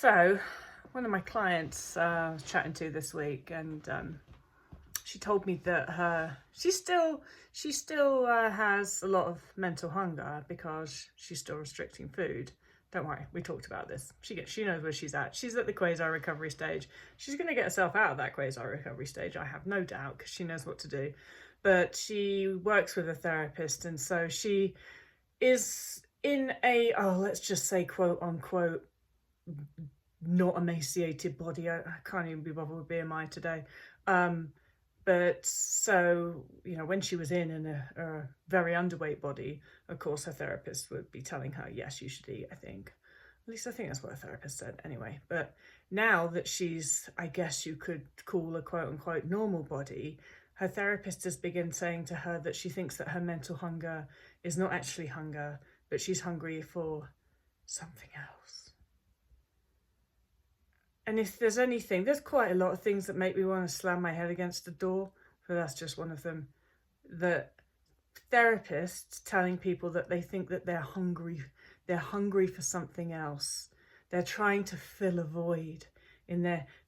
So, one of my clients I was chatting to this week, and she told me that she still has a lot of mental hunger because she's still restricting food. Don't worry, we talked about this. She knows where she's at. She's at the quasar recovery stage. She's going to get herself out of that quasar recovery stage, I have no doubt, because she knows what to do. But she works with a therapist, and so she is in a, let's just say, quote unquote, not emaciated body. I can't even be bothered with BMI today. But so, when she was in a very underweight body, of course, her therapist would be telling her, yes, you should eat, I think. At least I think that's what her therapist said anyway. But now that she's, I guess you could call a quote unquote normal body, her therapist has begun saying to her that she thinks that her mental hunger is not actually hunger, but she's hungry for something else. And if there's anything, there's quite a lot of things that make me want to slam my head against the door, but that's just one of them. The therapists telling people that they think that they're hungry for something else. They're trying to fill a void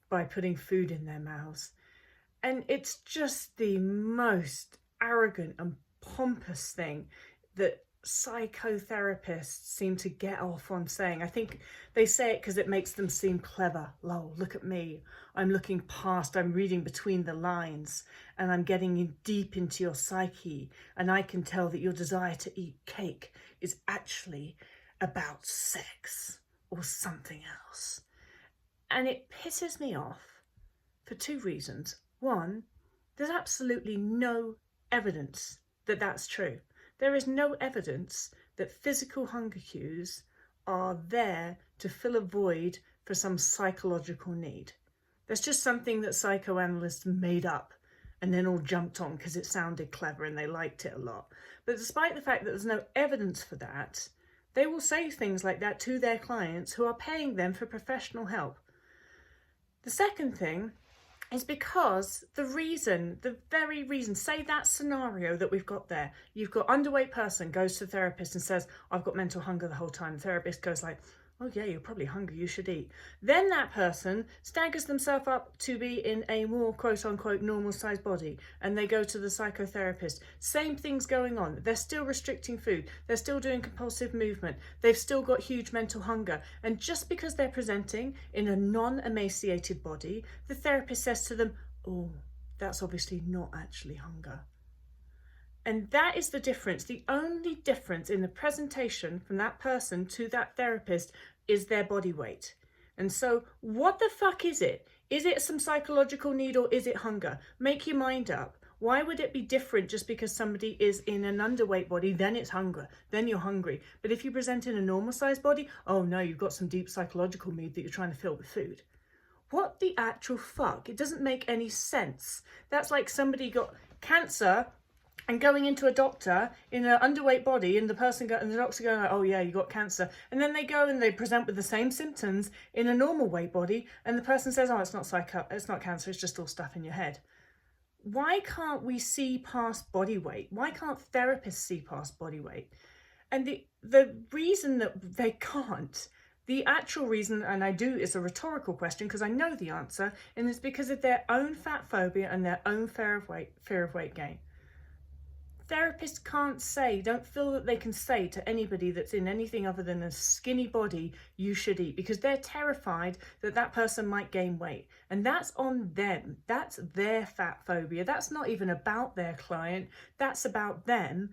by putting food in their mouths. And it's just the most arrogant and pompous thing that psychotherapists seem to get off on saying. I think they say it because it makes them seem clever. Lol, look at me. I'm looking past, I'm reading between the lines, and I'm getting deep into your psyche, and I can tell that your desire to eat cake is actually about sex or something else. And it pisses me off for two reasons. One, there's absolutely no evidence that that's true. There is no evidence that physical hunger cues are there to fill a void for some psychological need. That's just something that psychoanalysts made up and then all jumped on because it sounded clever and they liked it a lot. But despite the fact that there's no evidence for that, they will say things like that to their clients who are paying them for professional help. The second thing is because the very reason, say that scenario that we've got there, you've got underweight person goes to the therapist and says, I've got mental hunger the whole time. The therapist goes like, oh yeah, you're probably hungry, you should eat. Then that person staggers themselves up to be in a more quote unquote normal sized body, and they go to the psychotherapist. Same thing's going on. They're still restricting food. They're still doing compulsive movement. They've still got huge mental hunger. And just because they're presenting in a non-emaciated body, the therapist says to them, oh, that's obviously not actually hunger. And that is the difference. The only difference in the presentation from that person to that therapist is their body weight. And so what the fuck is it? Is it some psychological need or is it hunger? Make your mind up. Why would it be different just because somebody is in an underweight body? Then it's hunger. Then you're hungry. But if you present in a normal sized body, oh no, you've got some deep psychological need that you're trying to fill with food. What the actual fuck? It doesn't make any sense. That's like somebody got cancer and going into a doctor in an underweight body, and the doctor going like, oh yeah, you got cancer. And then they go and they present with the same symptoms in a normal weight body, and the person says, oh, it's not cancer, it's just all stuff in your head. Why can't we see past body weight? Why can't therapists see past body weight? And the reason that they can't, the actual reason, and it's a rhetorical question because I know the answer, and it's because of their own fat phobia and their own fear of weight gain. Therapists don't feel that they can say to anybody that's in anything other than a skinny body, you should eat, because they're terrified that that person might gain weight. And that's on them. That's their fat phobia. That's not even about their client. That's about them.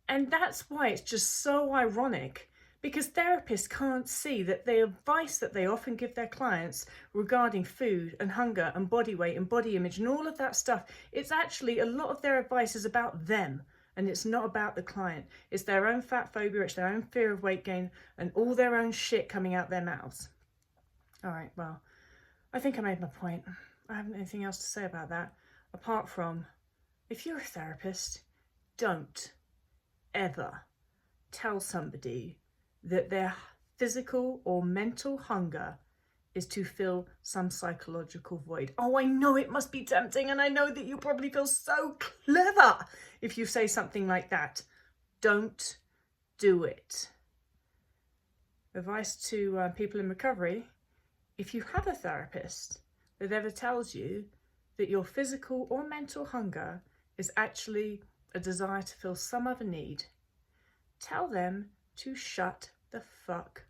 And that's why it's just so ironic, because therapists can't see that the advice that they often give their clients regarding food and hunger and body weight and body image and all of that stuff, it's actually a lot of their advice is about them. And it's not about the client. It's their own fat phobia, it's their own fear of weight gain, and all their own shit coming out their mouths. All right, well, I think I made my point. I haven't anything else to say about that, apart from, if you're a therapist, don't ever tell somebody that their physical or mental hunger is to fill some psychological void. Oh, I know it must be tempting, and I know that you probably feel so clever if you say something like that. Don't do it. Advice to people in recovery If you have a therapist that ever tells you that your physical or mental hunger is actually a desire to fill some other need, tell them to shut the fuck